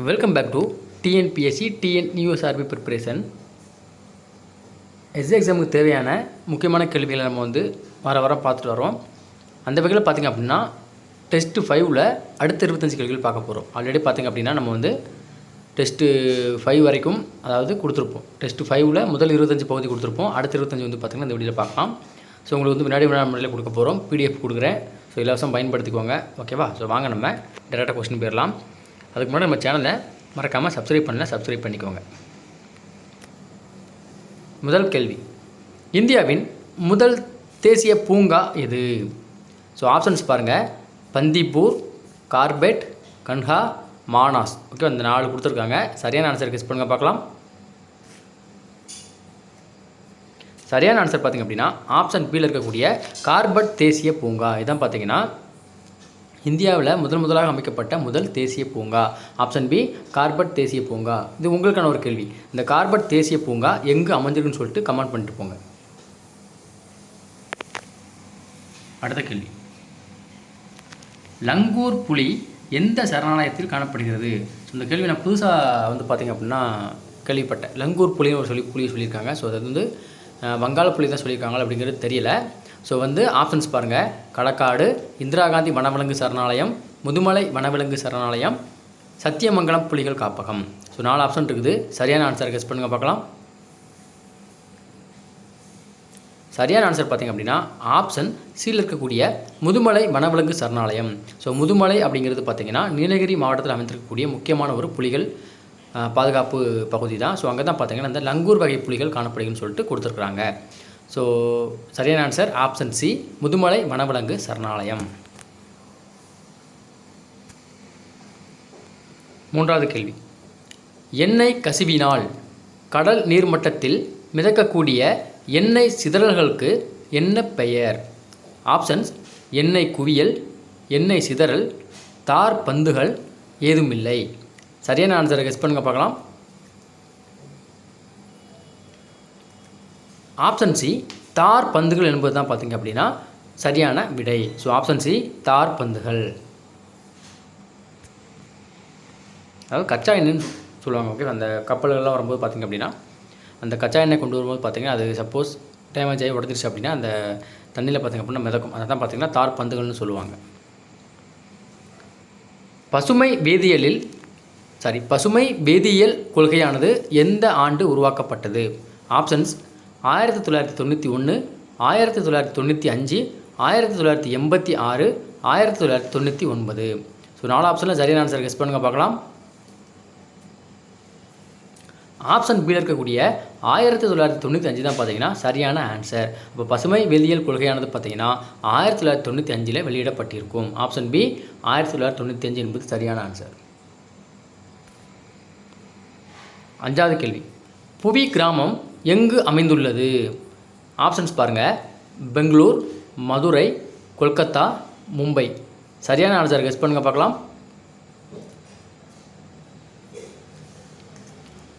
Welcome back to TNPSC USRB preparation. எக்ஸாமுக்கு தேவையான முக்கியமான கேள்விகளை நம்ம வாரம் பார்த்துட்டு வரோம். அந்த வகையில் பார்த்திங்க அப்படின்னா டெஸ்ட்டு 5ல் அடுத்த 25 கேள்விகள் பார்க்க போகிறோம். ஆல்ரெடி பார்த்திங்க அப்படின்னா நம்ம டெஸ்ட்டு 5 வரைக்கும் அதாவது கொடுத்துருப்போம். டெஸ்ட்டு 5ல் முதல் 25 பகுதி கொடுத்துருப்போம். அடுத்த 25 பார்த்திங்கன்னா இந்த வீடியோவில் பார்க்கலாம். ஸோ உங்களுக்கு முன்னாடி முறையில் கொடுக்க போகிறோம். பிடிஎஃப் கொடுக்குறேன். ஸோ இலவசம் பயன்படுத்திக்கோங்க. ஓகேவா? ஸோ வாங்க நம்ம டேரெக்டாக கொஸ்டின் போயிடலாம். அதுக்கு முன்னாடி நம்ம சேனலை மறக்காமல் சப்ஸ்கிரைப் பண்ணிக்கோங்க. முதல் கேள்வி, இந்தியாவின் முதல் தேசிய பூங்கா எது? ஸோ ஆப்ஷன்ஸ் பாருங்கள்: பந்திப்பூர், கார்பெட், கன்ஹா, மானாஸ். ஓகே, அந்த 4 கொடுத்துருக்காங்க. சரியான ஆன்சர் கெஸ் பண்ணுங்கள் பார்க்கலாம். சரியான ஆன்சர் பார்த்திங்க அப்படின்னா ஆப்ஷன் பியில் இருக்கக்கூடிய கார்பெட் தேசிய பூங்கா. இதான் பார்த்திங்கன்னா இந்தியாவில் முதலாக அமைக்கப்பட்ட முதல் தேசிய பூங்கா. ஆப்ஷன் பி கார்பெட் தேசிய பூங்கா. இது உங்களுக்கான ஒரு கேள்வி. இந்த கார்பெட் தேசிய பூங்கா எங்கே அமைஞ்சிருக்குன்னு சொல்லிட்டு கமெண்ட் பண்ணிட்டு போங்க. அடுத்த கேள்வி, லங்கூர் புலி எந்த சரணாலயத்தில் காணப்படுகிறது? ஸோ இந்த கேள்வி நான் புதுசாக பார்த்திங்க அப்படின்னா கேள்விப்பட்டேன். லங்கூர் புலின்னு ஒரு புலியை சொல்லியிருக்காங்க. ஸோ அது வங்காள புலி தான் சொல்லியிருக்காங்க அப்படிங்கிறது தெரியல. ஸோ ஆப்ஷன்ஸ் பாருங்கள்: களக்காடு, இந்திரா காந்தி வனவிலங்கு சரணாலயம், முதுமலை வனவிலங்கு சரணாலயம், சத்தியமங்கலம் புலிகள் காப்பகம். ஸோ 4 ஆப்ஷன் இருக்குது. சரியான ஆன்சர் கெஸ் பண்ணுங்கள் பார்க்கலாம். சரியான ஆன்சர் பார்த்திங்க அப்படின்னா ஆப்ஷன் சியில் இருக்கக்கூடிய முதுமலை வனவிலங்கு சரணாலயம். ஸோ முதுமலை அப்படிங்கிறது பார்த்திங்கன்னா நீலகிரி மாவட்டத்தில் அமைந்திருக்கக்கூடிய முக்கியமான ஒரு புலிகள் பாதுகாப்பு பகுதி தான். ஸோ அங்கே தான் பார்த்திங்கன்னா இந்த லங்கூர் வகை புலிகள் காணப்படுதுன்னு சொல்லிட்டு கொடுத்துருக்குறாங்க. ஸோ சரியான ஆன்சர் ஆப்ஷன் சி, முதுமலை வனவிலங்கு சரணாலயம். மூன்றாவது கேள்வி, எண்ணெய் கசிவினால் கடல் நீர்மட்டத்தில் மிதக்கக்கூடிய எண்ணெய் சிதறல்களுக்கு என்ன பெயர்? ஆப்ஷன்ஸ்: எண்ணெய் குவியல், எண்ணெய் சிதறல், தார் பந்துகள், ஏதுமில்லை. சரியான ஆன்சரை கெஸ் பண்ணுங்க பார்க்கலாம். ஆப்ஷன் சி தார் பந்துகள் என்பது தான் பார்த்திங்க அப்படின்னா சரியான விடை. ஸோ ஆப்ஷன் சி தார் பந்துகள், அதாவது கச்சா எண்ணெய்ன்னு சொல்லுவாங்க. ஓகே, அந்த கப்பல்கள்லாம் வரும்போது பார்த்திங்க அப்படின்னா அந்த கச்சா எண்ணெய் கொண்டு வரும்போது பார்த்திங்கன்னா அது சப்போஸ் டேமேஜ் ஆகி உடஞ்சிருச்சு அப்படின்னா அந்த தண்ணியில் பார்த்திங்க அப்படின்னா மிதக்கும். அதை தான் பார்த்திங்கன்னா தார் பந்துகள்னு சொல்லுவாங்க. பசுமை வேதியியல் கொள்கையானது எந்த ஆண்டு உருவாக்கப்பட்டது? ஆப்ஷன்ஸ்: 1991, 1995, 1986, 1999. ஸோ 4 ஆப்ஷனில் சரியான ஆன்சர் கெஸ் பண்ணுங்கள் பார்க்கலாம். ஆப்ஷன் பியில் இருக்கக்கூடிய 1995 தான் பார்த்திங்கன்னா சரியான ஆன்சர். இப்போ பசுமை வேதியியல் கொள்கையானது பார்த்திங்கன்னா 1995 வெளியிடப்பட்டிருக்கும். ஆப்ஷன் பி 1995 என்பது சரியான ஆன்சர். 5வது கேள்வி, புவி கிராமம் எங்கு அமைந்துள்ளது? ஆப்ஷன்ஸ் பாருங்கள்: பெங்களூர், மதுரை, கொல்கத்தா, மும்பை. சரியான ஆன்சர் கெஸ் பண்ணுங்கள் பார்க்கலாம்.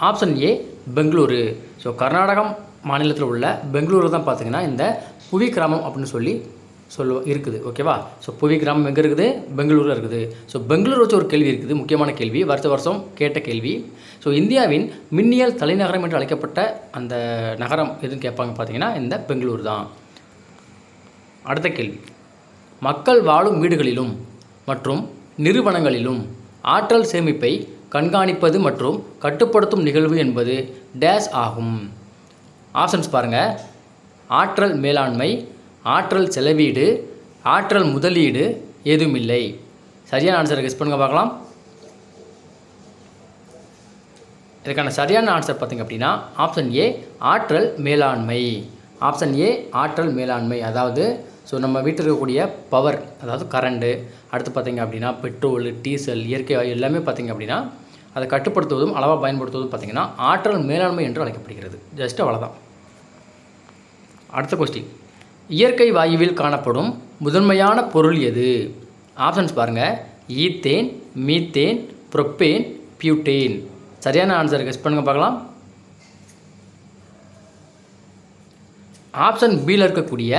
Option A Bengaluru. So Karnataka மாநிலத்தில் உள்ள பெங்களூரு தான் பார்த்திங்கன்னா இந்த புவி கிராமம் அப்படின்னு சொல்லி இருக்குது. ஓகேவா? ஸோ புவி கிராமம் எங்கே இருக்குது? பெங்களூரில் இருக்குது. ஸோ பெங்களூர் வச்சு ஒரு கேள்வி இருக்குது, முக்கியமான கேள்வி, வருஷம் கேட்ட கேள்வி. ஸோ இந்தியாவின் மின்னியல் தலைநகரம் என்று அழைக்கப்பட்ட அந்த நகரம் எதுன்னு கேட்பாங்க பார்த்திங்கன்னா இந்த பெங்களூர் தான். அடுத்த கேள்வி, மக்கள் வாழும் வீடுகளிலும் மற்றும் நிறுவனங்களிலும் ஆற்றல் சேமிப்பை கண்காணிப்பது மற்றும் கட்டுப்படுத்தும் நிகழ்வு என்பது டேஸ் ஆகும். ஆப்ஷன்ஸ் பாருங்கள்: ஆற்றல் மேலாண்மை, ஆற்றல் செலவீடு, ஆற்றல் முதலீடு, ஏதுமில்லை. சரியான ஆன்சரை கெஸ் பண்ணுங்க பார்க்கலாம். இதுக்கான சரியான ஆன்சர் பார்த்திங்க அப்படின்னா ஆப்ஷன் ஏ ஆற்றல் மேலாண்மை. ஆப்ஷன் ஏ ஆற்றல் மேலாண்மை. அதாவது நம்ம வீட்டில் இருக்கக்கூடிய பவர், அதாவது கரண்ட்டு, அடுத்து பார்த்திங்க அப்படின்னா பெட்ரோல், டீசல், இயற்கை வாயு எல்லாமே பார்த்திங்க அப்படின்னா அதை கட்டுப்படுத்துவதும் அளவாக பயன்படுத்துவதும் பார்த்திங்கன்னா ஆற்றல் மேலாண்மை என்று அழைக்கப்படுகிறது. ஜஸ்ட் அவ்வளோதான். அடுத்த கொஸ்டின், இயற்கை வாயுவில் காணப்படும் முதன்மையான பொருள் எது? ஆப்ஷன்ஸ் பாருங்கள்: ஈத்தேன், மீத்தேன், புரோப்பேன், பியூட்டேன். சரியான ஆன்சர் கெஸ் பண்ணுங்க பார்க்கலாம். ஆப்ஷன் பியில் இருக்கக்கூடிய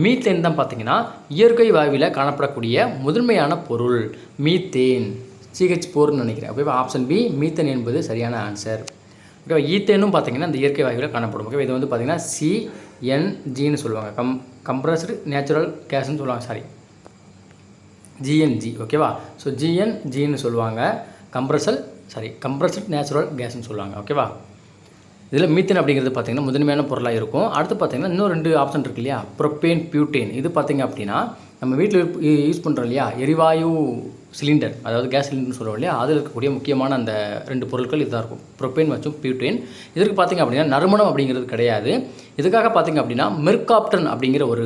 மீத்தேன் தான் பார்த்திங்கன்னா இயற்கை வாயுவில் காணப்படக்கூடிய முதன்மையான பொருள் மீத்தேன். CH4ன்னு நினைக்கிறேன். ஓகேவா, ஆப்ஷன் பி மீத்தேன் என்பது சரியான ஆன்சர். ஓகேவா, ஈத்தேனும் பார்த்தீங்கன்னா இந்த இயற்கை வாயுவில் காணப்படும். ஓகேவா, இது வந்து பார்த்தீங்கன்னா CNGன்னு சொல்லுவாங்க, கம்ப்ரஸ்டு நேச்சுரல் கேஸ்ன்னு சொல்லுவாங்க, சாரி GNG. ஓகேவா, ஸோ GNGன்னு சொல்லுவாங்க, கம்ப்ரஸ்டு நேச்சுரல் கேஸ்ன்னு சொல்லுவாங்க. ஓகேவா, இதில் மீத்தேன் அப்படிங்கிறது பார்த்திங்கன்னா முதன்மையான பொருளாக இருக்கும். அடுத்து பார்த்திங்கன்னா இன்னும் 2 ஆப்ஷன் இருக்குது இல்லையா, ப்ரொப்பேன், பியூட்டேன். இது பார்த்திங்க அப்படின்னா நம்ம வீட்டில் யூஸ் பண்ணுறோம் இல்லையா, எரிவாயு சிலிண்டர், அதாவது கேஸ் சிலிண்டர்னு சொல்லுவோம் இல்லையா, அதில் இருக்கக்கூடிய முக்கியமான அந்த 2 பொருட்கள் இதாக இருக்கும், ப்ரொப்பேன் மற்றும் பியூட்டேன். இதற்கு பார்த்திங்க அப்படின்னா நறுமணம் அப்படிங்கிறது கிடையாது. இதுக்காக பார்த்திங்க அப்படின்னா மெர்காப்டன் அப்படிங்கிற ஒரு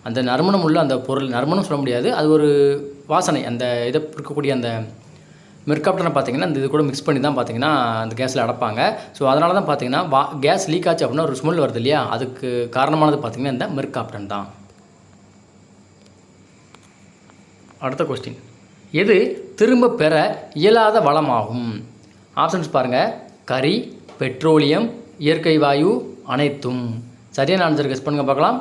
அந்த நறுமணம் உள்ள அந்த பொருள், நறுமணம் சொல்ல முடியாது, அது ஒரு வாசனை, அந்த இதை இருக்கக்கூடிய அந்த மெர்காப்டனை பார்த்திங்கன்னா இந்த இது கூட மிக்ஸ் பண்ணி தான் பார்த்திங்கன்னா அந்த கேஸில் அடைப்பாங்க. ஸோ அதனால தான் பார்த்திங்கன்னா கேஸ் லீக் ஆச்சு அப்படின்னா ஒரு ஸ்மெல் வருது இல்லையா, அதுக்கு காரணமானது பார்த்திங்கன்னா இந்த மெர்காப்டன் தான். அடுத்த கொஸ்டின், எது திரும்ப பெற இயலாத வளமாகும்? ஆப்ஷன்ஸ் பாருங்கள், கரி, பெட்ரோலியம், இயற்கை வாயு, அனைத்தும். சரியான ஆன்சர் கெஸ் பண்ணுங்க பார்க்கலாம்.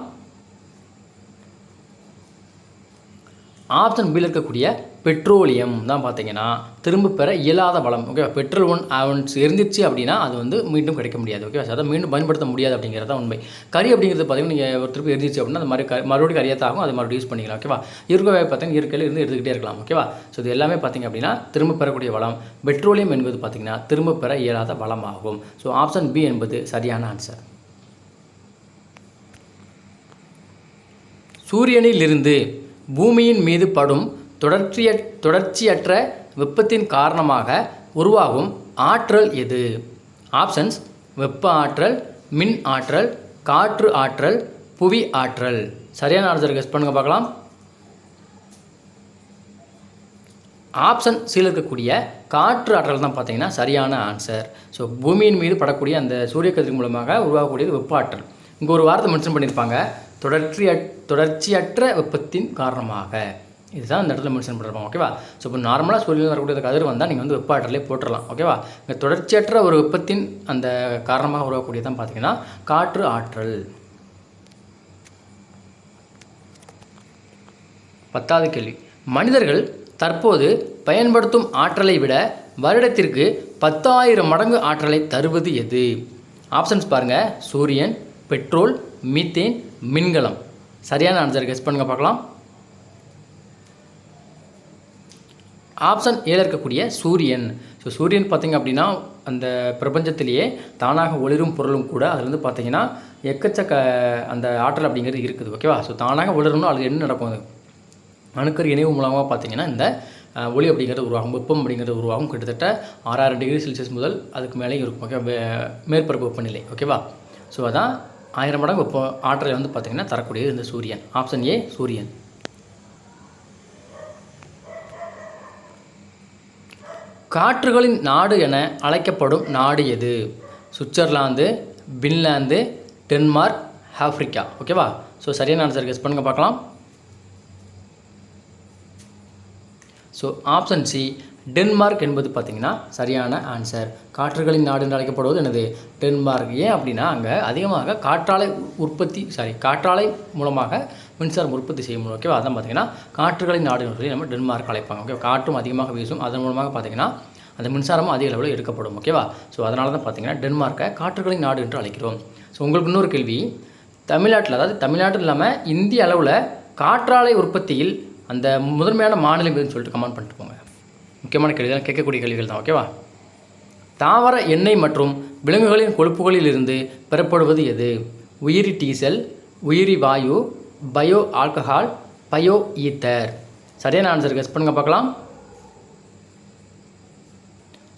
ஆப்ஷன் பியில் இருக்கக்கூடிய பெட்ரோலியம் தான் பார்த்திங்கன்னா திரும்ப பெற இயலாத வளம். ஓகே, பெட்ரோல் ஒன்ஸ் இருந்துச்சு அப்படின்னா அது வந்து மீண்டும் கிடைக்க முடியாது. ஓகே, அதை மீண்டும் பயன்படுத்த முடியாது அப்படிங்கிறது தான் உண்மை. கறி அப்படிங்கிறது பார்த்திங்கன்னா நீங்கள் ஒரு திருப்பி எரிஞ்சிச்சு அப்படின்னா அது மாதிரி மறுபடியும் கரியாத்தாகும், அது மறுபடியும் யூஸ் பண்ணிக்கலாம். ஓகேவா, இயற்கை பார்த்திங்கன்னா இயற்கையில் இருந்து எடுத்துக்கிட்டே இருக்கலாம். ஓகேவா, ஸோ இது எல்லாமே பார்த்திங்க அப்படின்னா திரும்ப பெறக்கூடிய வளம். பெட்ரோலியம் என்பது பார்த்திங்கன்னா திரும்ப பெற இயலாத வளமாகும். ஸோ ஆப்ஷன் பி என்பது சரியான ஆன்சர். சூரியனிலிருந்து பூமியின் மீது படும் தொடர்ச்சியற்ற வெப்பத்தின் காரணமாக உருவாகும் ஆற்றல் எது? ஆப்ஷன்ஸ், வெப்ப ஆற்றல், மின் ஆற்றல், காற்று ஆற்றல், புவி ஆற்றல். சரியான ஆன்சர் கெஸ் பண்ணுங்க பார்க்கலாம். ஆப்ஷன் சில இருக்கக்கூடிய காற்று ஆற்றல் தான் பார்த்தீங்கன்னா சரியான ஆன்சர். ஸோ பூமியின் மீது படக்கூடிய அந்த சூரிய கதிர் மூலமாக உருவாகக்கூடியது வெப்ப ஆற்றல். இங்கே ஒரு வார்த்தை மென்ஷன் பண்ணியிருப்பாங்க, தொடர்ச்சியற்ற வெப்பத்தின் காரணமாக. இதுதான் இந்த இடத்துல மென்ஷன் பண்ணிருப்பாங்க. ஓகேவா, ஸோ இப்போ நார்மலாக சூரியன் வரக்கூடிய கதிர் வந்தால் நீங்கள் வந்து வெப்ப ஆற்றலே போட்டுடலாம். ஓகேவா, இங்கே தொடர்ச்சியற்ற ஒரு வெப்பத்தின் அந்த காரணமாக உருவாகக்கூடியதான் பார்த்தீங்கன்னா காற்று ஆற்றல். 10வது கேள்வி, மனிதர்கள் தற்போது பயன்படுத்தும் ஆற்றலை விட வருடத்திற்கு 10,000 மடங்கு ஆற்றலை தருவது எது? ஆப்ஷன்ஸ் பாருங்கள், சூரியன், பெட்ரோல், மீத்தேன், மின்கலம். சரியான ஆன்சர் கெஸ் பண்ணுங்க பார்க்கலாம். ஆப்ஷன் ஏல இருக்கக்கூடிய சூரியன். ஸோ சூரியன் பார்த்திங்க அப்படின்னா அந்த பிரபஞ்சத்திலேயே தானாக ஒளிரும் பொருளும் கூட, அதில் வந்து பார்த்திங்கன்னா எக்கச்சக்க அந்த ஆற்றல் அப்படிங்கிறது இருக்குது. ஓகேவா, ஸோ தானாக ஒளிரணும், அது என்ன நடக்கும், அது அணுக்கரு இணைவு மூலமாக பார்த்திங்கன்னா இந்த ஒளி அப்படிங்கிறது உருவாகும், வெப்பம் அப்படிங்கிறது உருவாகும். கிட்டத்தட்ட 6,000 டிகிரி செல்சியஸ் முதல் அதுக்கு மேலே இருக்கும். ஓகே, மேற்பரப்பு வெப்பநிலை. ஓகேவா, ஸோ அதான் 1000 மடங்கு வெப்ப ஆற்றலை வந்து பார்த்திங்கன்னா தரக்கூடியது இந்த சூரியன். ஆப்ஷன் ஏ சூரியன். காற்றுகளின் நாடு என அழைக்கப்படும் நாடு எது? Switzerland, Finland, Denmark, Africa. ஓகேவா, ஸோ சரியான ஆன்சர் கெஸ் பண்ணுங்க பார்க்கலாம். ஸோ ஆப்ஷன் சி டென்மார்க் என்பது பார்த்திங்கன்னா சரியான ஆன்சர். காற்றுகளின் நாடு என்று அழைக்கப்படுவது என்னது? டென்மார்க். ஏன் அப்படின்னா அங்கே அதிகமாக காற்றாலை மூலமாக மின்சாரம் உற்பத்தி செய்ய முடியும். ஓகேவா, அதான் பார்த்திங்கன்னா காற்றுகளின் நாடு சொல்லி நம்ம டென்மார்க் அழைப்பாங்க. ஓகே, காற்றும் அதிகமாக வீசும், அதன் மூலமாக பார்த்திங்கன்னா அந்த மின்சாரமும் அதிக அளவில் எடுக்கப்படும். ஓகேவா, ஸோ அதனால தான் பார்த்திங்கன்னா டென்மார்க்கை காற்றுகளின் நாடு என்று அழைக்கிறோம். ஸோ உங்களுக்கு இன்னொரு கேள்வி, தமிழ்நாட்டில், அதாவது தமிழ்நாட்டில் இல்லாமல் இந்திய அளவில் காற்றாலை உற்பத்தியில் அந்த முதன்மையான மாநிலம் எதுன்னு சொல்லிட்டு கமெண்ட் பண்ணிட்டு போங்க. முக்கியமான கேள்விகள், கேட்கக்கூடிய கேள்விகள் தான். ஓகேவா, தாவர எண்ணெய் மற்றும் விலங்குகளின் கொழுப்புகளில் இருந்து பெறப்படுவது எது? உயிரி டீசல், உயிரி வாயு, பயோ ஆல்கஹால், பயோ ஈத்தர். சரியான ஆன்சர் கெஸ் பண்ணுங்க பார்க்கலாம்.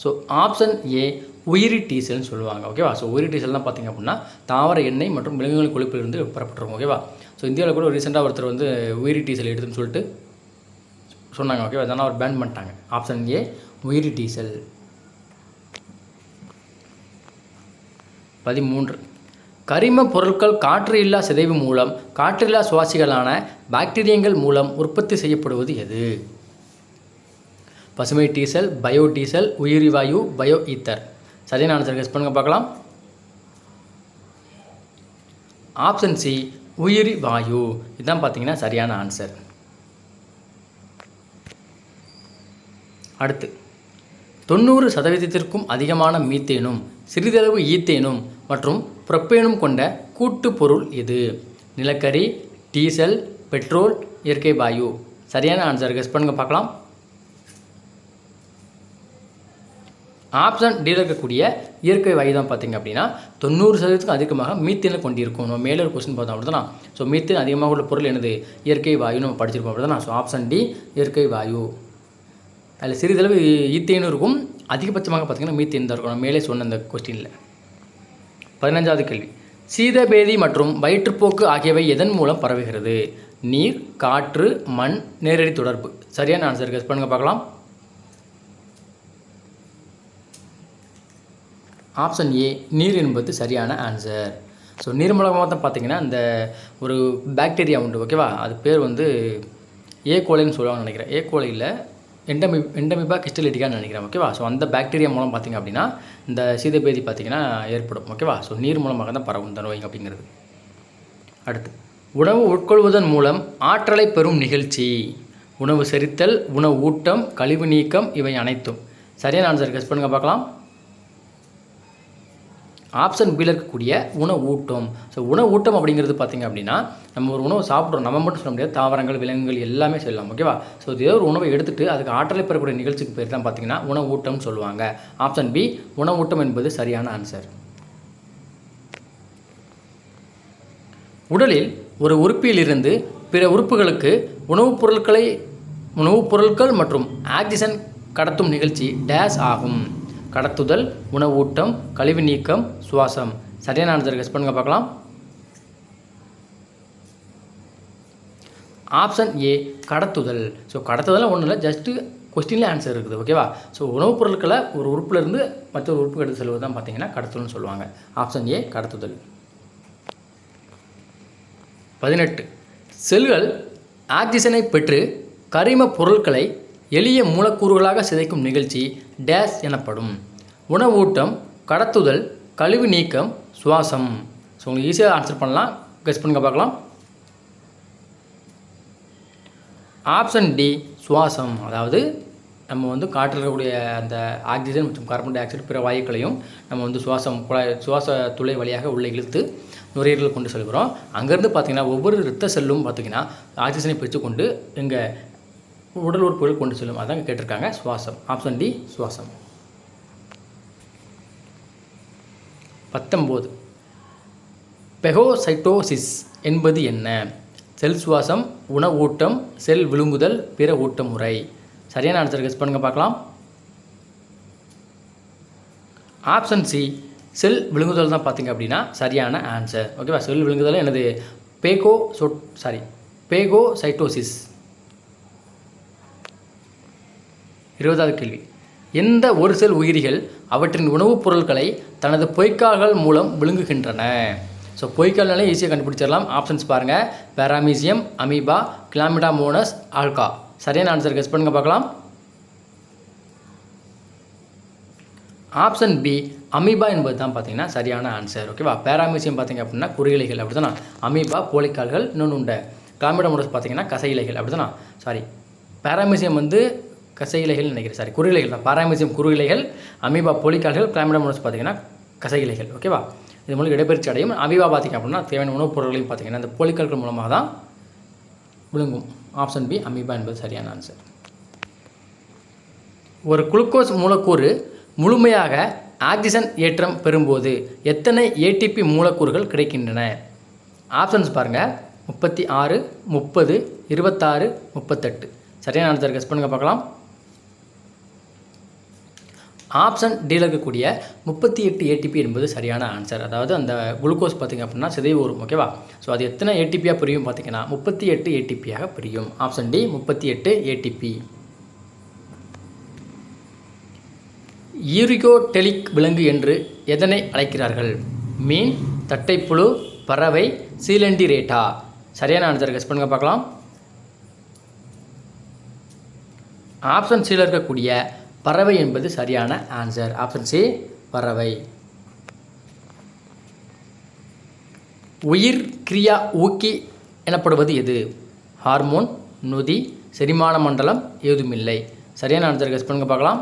ஸோ ஆப்ஷன் ஏ உயிரி டீசல்னு சொல்லுவாங்க. ஓகேவா, ஸோ உயிரி டீசல் தான் பார்த்திங்க அப்படின்னா தாவர எண்ணெய் மற்றும் விலங்குகளின் கொழுப்பிலிருந்து பெறப்பட்டிருக்கும். ஓகேவா, ஸோ இந்தியாவில் கூட ரீசெண்டாக ஒருத்தர் வந்து உயிரி டீசல் எடுத்துன்னு சொல்லிட்டு சொன்னாங்க. ஓகேவா, அதனால் அவர் பேன் பண்ணிட்டாங்க. ஆப்ஷன் ஏ உயிரி டீசல். 13 கரிம பொருட்கள் காற்று இல்லா சிதைவு மூலம் காற்றில்லா சுவாசிகளான பாக்டீரியங்கள் மூலம் உற்பத்தி செய்யப்படுவது எது? பசுமை டீசல், பயோ டீசல், உயிரி வாயு, பயோ ஈத்தர். சரியான ஆன்சர் கெஸ் பண்ணுங்க பார்க்கலாம். ஆப்ஷன் சி உயிரி வாயு. இதுதான் பார்த்தீங்கன்னா சரியான ஆன்சர். அடுத்து 90% அதிகமான மீத்தேனும் சிறிதளவு ஈத்தேனும் மற்றும் புரொப்பேனும் கொண்ட கூட்டு பொருள் எது? நிலக்கரி, டீசல், பெட்ரோல், இயற்கை வாயு. சரியான ஆன்சர் கெஸ் பண்ணுங்க பார்க்கலாம். ஆப்ஷன் டியில் இருக்கக்கூடிய இயற்கை வாயு தான் பார்த்திங்க அப்படின்னா 90% அதிகமாக மீத்தேனை கொண்டிருக்கும். நம்ம மேலே ஒரு கொஸ்டின் பார்த்தோம் அப்படி தானே. ஸோ மீத்தேன் அதிகமாக உள்ள பொருள் என்னது? இயற்கை வாயு நம்ம படிச்சிருப்போம் அப்படி தானே. ஸோ ஆப்ஷன் டி இயற்கை வாயு. அதில் சிறிதளவு ஈத்தேனும் இருக்கும், அதிகபட்சமாக பார்த்திங்கன்னா மீத்தேன் தான் இருக்கும். நம்ம மேலே சொன்ன அந்த கொஸ்டினில். 15வது கேள்வி. சீதபேதி மற்றும் வயிற்றுப்போக்கு ஆகியவை எதன் மூலம் பரவுகிறது? நீர், காற்று, மண், நேரடி தொடர்பு. சரியான ஆன்சர் கெஸ் பண்ணுங்க பார்க்கலாம். ஆப்ஷன் ஏ நீர் என்பது சரியான ஆன்சர். ஸோ நீர் மூலமாக தான் பார்த்திங்கன்னா இந்த ஒரு பாக்டீரியா உண்டு, ஓகேவா? அது பேர் வந்து ஏகோலைன்னு சொல்லுவாங்கன்னு நினைக்கிறேன். ஏகோலையில் எண்டமிபா கிஸ்டலிட்டிக்கான்னு நினைக்கிறேன், ஓகேவா? ஸோ அந்த பாக்டீரியா மூலம் பார்த்திங்க அப்படின்னா இந்த சீதபேதி பார்த்திங்கன்னா ஏற்படும், ஓகேவா? ஸோ நீர் மூலமாக தான் பரவும் இந்த நோய் அப்படிங்கிறது. அடுத்து, உணவு உட்கொள்வதன் மூலம் ஆற்றலை பெறும் நிகழ்ச்சி. உணவு செரித்தல், உணவு ஊட்டம், கழிவு நீக்கம், இவை அனைத்தும். சரியான ஆன்சர் கெஸ் பண்ணுங்க பார்க்கலாம். ஆப்ஷன் பியில் இருக்கக்கூடிய உணவு ஊட்டம். ஸோ உணவு ஊட்டம் அப்படிங்கிறது பார்த்திங்க அப்படின்னா நம்ம ஒரு உணவு சாப்பிட்றோம், நம்ம மட்டும் சொல்ல முடியாது, தாவரங்கள், விலங்குகள் எல்லாமே சொல்லலாம், ஓகேவா? ஸோ இதே ஒரு உணவை எடுத்துகிட்டு அதுக்கு ஆற்றலை பெறக்கூடிய நிகழ்ச்சிக்கு பேர் தான் பார்த்திங்கன்னா உணவு ஊட்டம்னு சொல்லுவாங்க. ஆப்ஷன் பி உணவு ஊட்டம் என்பது சரியான ஆன்சர். உடலில் ஒரு உறுப்பிலிருந்து பிற உறுப்புகளுக்கு உணவுப் பொருட்கள் மற்றும் ஆக்சிஜன் கடத்தும் நிகழ்ச்சி டேஸ் ஆகும். கடத்துதல், உணவூட்டம், கழிவு நீக்கம், சுவாசம். சரியான ஆன்சர் கெஸ் பண்ணுங்க பார்க்கலாம். Option A கடத்துதல். ஸோ கடத்துதல் ஒன்றும் இல்லை, ஜஸ்ட்டு கொஸ்டின்லேயே ஆன்சர் இருக்குது, ஓகேவா? ஸோ உணவுப் பொருட்களை ஒரு உறுப்பிலிருந்து மற்றொரு உறுப்புக்கு எடுத்து செல்வது தான் பார்த்திங்கன்னா கடத்துதல்னு சொல்லுவாங்க. ஆப்ஷன் ஏ கடத்துதல். 18. செல்கள் ஆக்சிஜனை பெற்று கரிம பொருட்களை எளிய மூலக்கூறுகளாக சிதைக்கும் நிகழ்ச்சி டேஸ் எனப்படும். உணவூட்டம், கடத்துதல், கழிவு நீக்கம், சுவாசம். ஸோ உங்களுக்கு ஈஸியாக ஆன்சர் பண்ணலாம், கெஸ் பண்ணுங்க பார்க்கலாம். ஆப்ஷன் டி சுவாசம். அதாவது நம்ம வந்து காற்றில் இருக்கக்கூடிய அந்த ஆக்சிஜன் மற்றும் கார்பன் டை ஆக்சைடு பிற வாயுக்களையும் நம்ம வந்து சுவாச துளை வழியாக உள்ளே இழுத்து நுரையீரல் கொண்டு செல்கிறோம். அங்கேருந்து பார்த்திங்கன்னா ஒவ்வொரு இரத்த செல்லும் பார்த்திங்கன்னா ஆக்சிஜனை பெற்றுக்கொண்டு எங்கள் உடல் உறுப்புகள் கொண்டு செல்லும். அதான் கேட்டிருக்காங்க சுவாசம். ஆப்ஷன் டி சுவாசம். 19. பெகோசைட்டோசிஸ் என்பது என்ன? செல் சுவாசம், உணவூட்டம், செல் விழுங்குதல், பிற ஊட்ட முறை. சரியான ஆன்சர் கெஸ் பண்ணுங்க பார்க்கலாம். ஆப்ஷன் சி செல் விழுங்குதல் தான் பார்த்திங்க அப்படின்னா சரியான ஆன்சர், ஓகேவா? செல் விழுங்குதல் என்னது? பெகோசைட்டோசிஸ். 20வது கேள்வி. எந்த ஒரு செல் உயிரிகள் அவற்றின் உணவுப் பொருட்களை தனது பொய்க்கால்கள் மூலம் விழுங்குகின்றன? ஸோ பொய்க்கால்னாலே ஈஸியாக கண்டுபிடிச்சிடலாம். ஆப்ஷன்ஸ் பாருங்கள். பேராமீசியம், அமீபா, கிளாமிடாமோனஸ், ஆல்கா. சரியான ஆன்சர் கெஸ் பண்ணுங்க பார்க்கலாம். ஆப்ஷன் பி அமீபா என்பது தான் பார்த்திங்கன்னா சரியான ஆன்சர், ஓகேவா? பேராமீசியம் பார்த்திங்க அப்படின்னா குறுகிலைகள் அப்படி தானே. அமீபா போலிக்கால்கள், இன்னொன்று உண்டு கிளாமிடாமோனஸ் பார்த்திங்கன்னா கசையிலைகள் அப்படி தானே. சாரி, பேராமீசியம் வந்து கசையிலைகள் நினைக்கிறேன், சாரி குறுகிலைகள் தான். பாராமீசியம் குறுகிலைகள், அமீபா போலிக்கால்கள், கிளாமிடாமோனஸ் பார்த்திங்கன்னா கசையிலைகள், ஓகேவா? இது மூலம் இடப்பெயர்ச்சி அடையும். அமீபா பார்த்திங்க அப்படின்னா தேவையான உணவுப் பொருட்களையும் பார்த்திங்கன்னா இந்த போலிக்கால்கள் மூலமாக தான் விழுங்கும். ஆப்ஷன் பி அமீபா என்பது சரியான ஆன்சர். ஒரு குளுக்கோஸ் மூலக்கூறு முழுமையாக ஆக்சிஜன் ஏற்றம் பெறும்போது எத்தனை ஏடிபி மூலக்கூறுகள் கிடைக்கின்றன? ஆப்ஷன்ஸ் பாருங்கள். 36, 30, 26, 38. சரியான ஆன்சர் கெஸ் பண்ணுங்க பார்க்கலாம். ஆப்ஷன் டியில் இருக்கக்கூடிய 38 ஏடிபி என்பது சரியான ஆன்சர். அதாவது அந்த குளுக்கோஸ் பார்த்திங்க அப்படின்னா சிதைவு வரும், ஓகேவா? ஸோ அது எத்தனை ஏடிபியாக பிரியும் பார்த்திங்கன்னா 38 ஏடிபியாக பிரியும். Option D 38 ATP. யூரிகோடெலிக் விலங்கு என்று எதனை அழைக்கிறார்கள்? மீன், தட்டைப்புழு, பறவை, சீலண்டிரேட்டா. சரியான ஆன்சர் கெஸ் பண்ணுங்க பார்க்கலாம். ஆப்ஷன் சியில் இருக்கக்கூடிய பறவை என்பது சரியான ஆன்சர். ஆப்ஷன் சி பறவை. உயிர் கிரியா ஊக்கி எனப்படுவது எது? ஹார்மோன், நொதி, செரிமான மண்டலம், ஏதுமில்லை. சரியான ஆன்சர் கெஸ் பண்ணுங்க பார்க்கலாம்.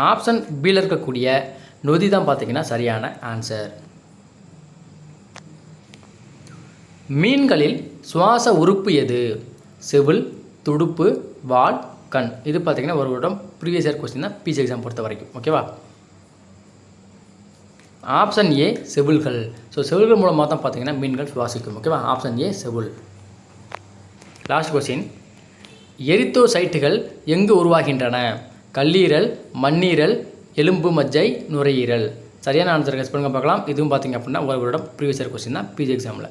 ஆப்ஷன் பியில் இருக்கக்கூடிய நொதி தான் பார்த்தீங்கன்னா சரியான ஆன்சர். மீன்களில் சுவாச உறுப்பு எது? செவில், துடுப்பு, வால், கண். இது பார்த்தீங்கன்னா ஒரு வருடம் ப்ரீவியஸ் இயர் கொஸ்டின் தான் பிசி எக்ஸாம் பொறுத்த வரைக்கும். ஓகேவா? ஆப்ஷன் ஏ செவில்கள். ஸோ செவில்கள் மூலமாக தான் பார்த்தீங்கன்னா மீன்கள் சுவாசிக்கும். ஓகேவா? ஆப்ஷன் ஏ செவில். லாஸ்ட் கொஸ்டின், எரித்தோசைட்டுகள் எங்கு உருவாகின்றன? கல்லீரல், மண்ணீரல், எலும்பு மஜ்ஜை, நுரையீரல். சரியான ஆன்சர் கெஸ் பண்ணுங்க பார்க்கலாம். இதுவும் பார்த்தீங்க அப்படின்னா ஒரு வருடம் ப்ரீவியஸ் இயர் கொஸ்டின் தான் பிஜி எக்ஸாமில்.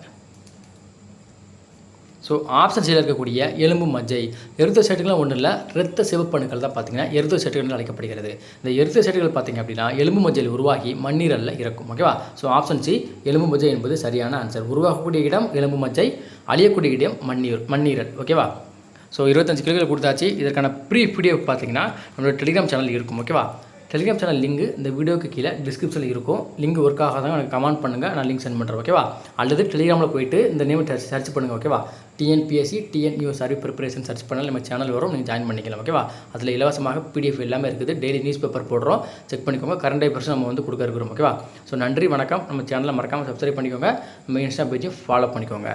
ஸோ ஆப்ஷன் சியில் இருக்கக்கூடிய எலும்பு மஜ்ஜை. எரித்தோசைட்டுகள் ஒன்றும் இல்லை, இரத்த சிவப்பணுக்கள் தான் பார்த்தீங்கன்னா எரித்தோசைட்டுகள் அழைக்கப்படுகிறது. இந்த எரித்தோசைட்டுகள் பார்த்தீங்க அப்படின்னா எலும்பு மஜ்ஜையில் உருவாகி மண்ணீரலில் இருக்கும். ஓகேவா? ஸோ ஆப்ஷன் சி எலும்பு மஜ்ஜை என்பது சரியான ஆன்சர். உருவாகக்கூடிய இடம் எலும்பு மஜ்ஜை, அழியக்கூடிய இடம் மண்ணீரல். ஓகேவா? ஸோ 25 கேள்விகள் கொடுத்தாச்சு. இதற்கான பிடிஎஃப் பார்த்தீங்கன்னா நம்மளோட டெலிகிராம் சேனல் இருக்கும். ஓகேவா? டெலிகிராம் சேனல் லிங்க் இந்த வீடியோக்கு கீழே டிஸ்கிரிப்ஷனில் இருக்கும். லிங்க் ஒர்க் ஆகாதான் எனக்கு கமெண்ட் பண்ணுங்கள், நான் லிங்க் சென்ட் பண்ணுறேன். ஓகேவா? அல்லது டெலிகிராமில் போயிட்டு இந்த நேம் சர்ச் பண்ணுங்கள். ஓகேவா? TNPSC TNU service preparation search பண்ணால் நம்ம சேனல் வரும், நீங்கள் ஜாயின் பண்ணிக்கலாம். ஓகேவா? அதில் இலவசமாக பிடிஎஃப் எல்லாமே இருக்குது. டெய்லி நியூஸ் பேப்பர் போடுறோம், செக் பண்ணிக்கோங்க. கரண்ட் அஃபேர்ஸ் நம்ம வந்து கொடுக்க இருக்கிறோம். ஓகேவா? ஸோ நன்றி, வணக்கம். நம்ம சேனலை மறக்காமல் சப்ஸ்கிரைப் பண்ணிக்கோங்க. நம்ம இன்ஸ்டா பேஜையும் ஃபாலோ பண்ணிக்கோங்க.